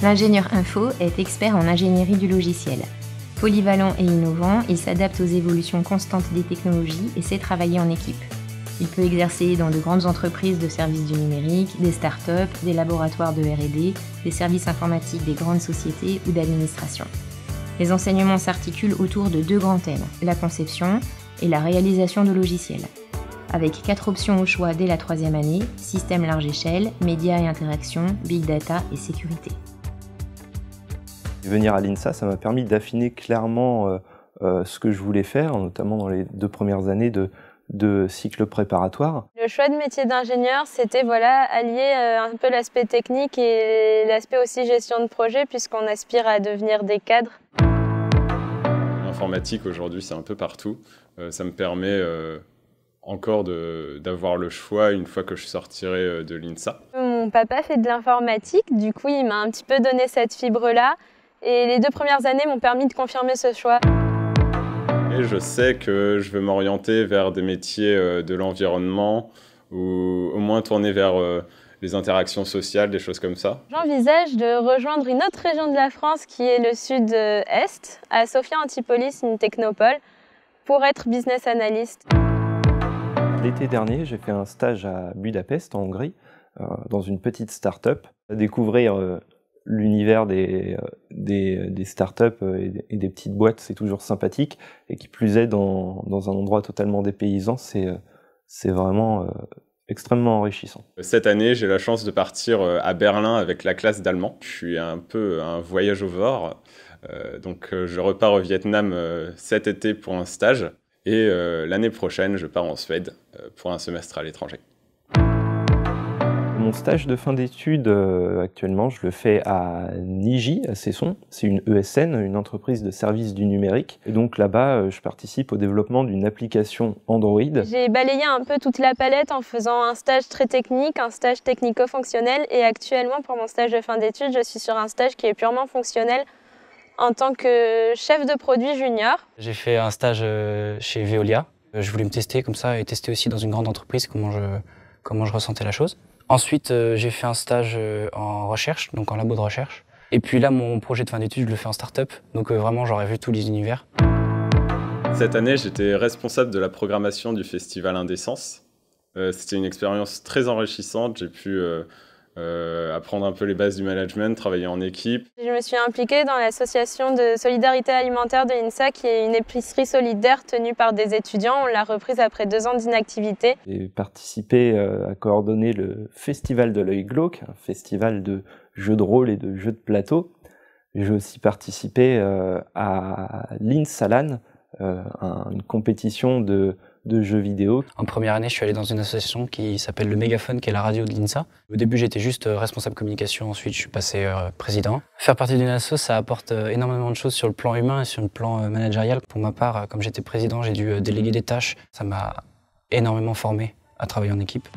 L'ingénieur info est expert en ingénierie du logiciel. Polyvalent et innovant, il s'adapte aux évolutions constantes des technologies et sait travailler en équipe. Il peut exercer dans de grandes entreprises de services du numérique, des startups, des laboratoires de R&D, des services informatiques des grandes sociétés ou d'administration. Les enseignements s'articulent autour de 2 grands thèmes, la conception et la réalisation de logiciels. Avec 4 options au choix dès la 3e année, système large échelle, médias et interactions, big data et sécurité. Venir à l'INSA, ça m'a permis d'affiner clairement ce que je voulais faire, notamment dans les 2 premières années de cycle préparatoire. Le choix de métier d'ingénieur, c'était allier un peu l'aspect technique et l'aspect aussi gestion de projet, puisqu'on aspire à devenir des cadres. L'informatique aujourd'hui, c'est un peu partout. Ça me permet encore d'avoir le choix une fois que je sortirai de l'INSA. Mon papa fait de l'informatique, du coup il m'a un petit peu donné cette fibre-là. Et les 2 premières années m'ont permis de confirmer ce choix. Et je sais que je veux m'orienter vers des métiers de l'environnement ou au moins tourner vers les interactions sociales, des choses comme ça. J'envisage de rejoindre une autre région de la France qui est le sud-est, à Sophia Antipolis, une technopole, pour être business analyst. L'été dernier, j'ai fait un stage à Budapest, en Hongrie, dans une petite start-up. Découvrir l'univers des startups et des petites boîtes, c'est toujours sympathique, et qui plus est dans un endroit totalement dépaysant, c'est vraiment extrêmement enrichissant. Cette année, j'ai la chance de partir à Berlin avec la classe d'allemand. Je suis un peu un voyage over, donc je repars au Vietnam cet été pour un stage, et l'année prochaine, je pars en Suède pour un semestre à l'étranger. Mon stage de fin d'études, actuellement, je le fais à Niji, à Cesson. C'est une ESN, une entreprise de services du numérique. Et donc là-bas, je participe au développement d'une application Android. J'ai balayé un peu toute la palette en faisant un stage très technique, un stage technico-fonctionnel. Et actuellement, pour mon stage de fin d'études, je suis sur un stage qui est purement fonctionnel en tant que chef de produit junior. J'ai fait un stage chez Veolia. Je voulais me tester comme ça et tester aussi dans une grande entreprise comment je ressentais la chose. Ensuite, j'ai fait un stage en recherche, donc en labo de recherche. Et puis là, mon projet de fin d'études, je le fais en start-up. Donc vraiment, j'aurais vu tous les univers. Cette année, j'étais responsable de la programmation du festival Indécence. C'était une expérience très enrichissante. J'ai pu apprendre un peu les bases du management, travailler en équipe. Je me suis impliquée dans l'association de solidarité alimentaire de l'INSA, qui est une épicerie solidaire tenue par des étudiants. On l'a reprise après 2 ans d'inactivité. J'ai participé à coordonner le Festival de l'œil glauque, un festival de jeux de rôle et de jeux de plateau. J'ai aussi participé à l'INSALAN, une compétition de jeux vidéo. En première année, je suis allé dans une association qui s'appelle le Mégaphone, qui est la radio de l'INSA. Au début, j'étais juste responsable communication, ensuite je suis passé président. Faire partie d'une asso, ça apporte énormément de choses sur le plan humain et sur le plan managérial. Pour ma part, comme j'étais président, j'ai dû déléguer des tâches. Ça m'a énormément formé à travailler en équipe.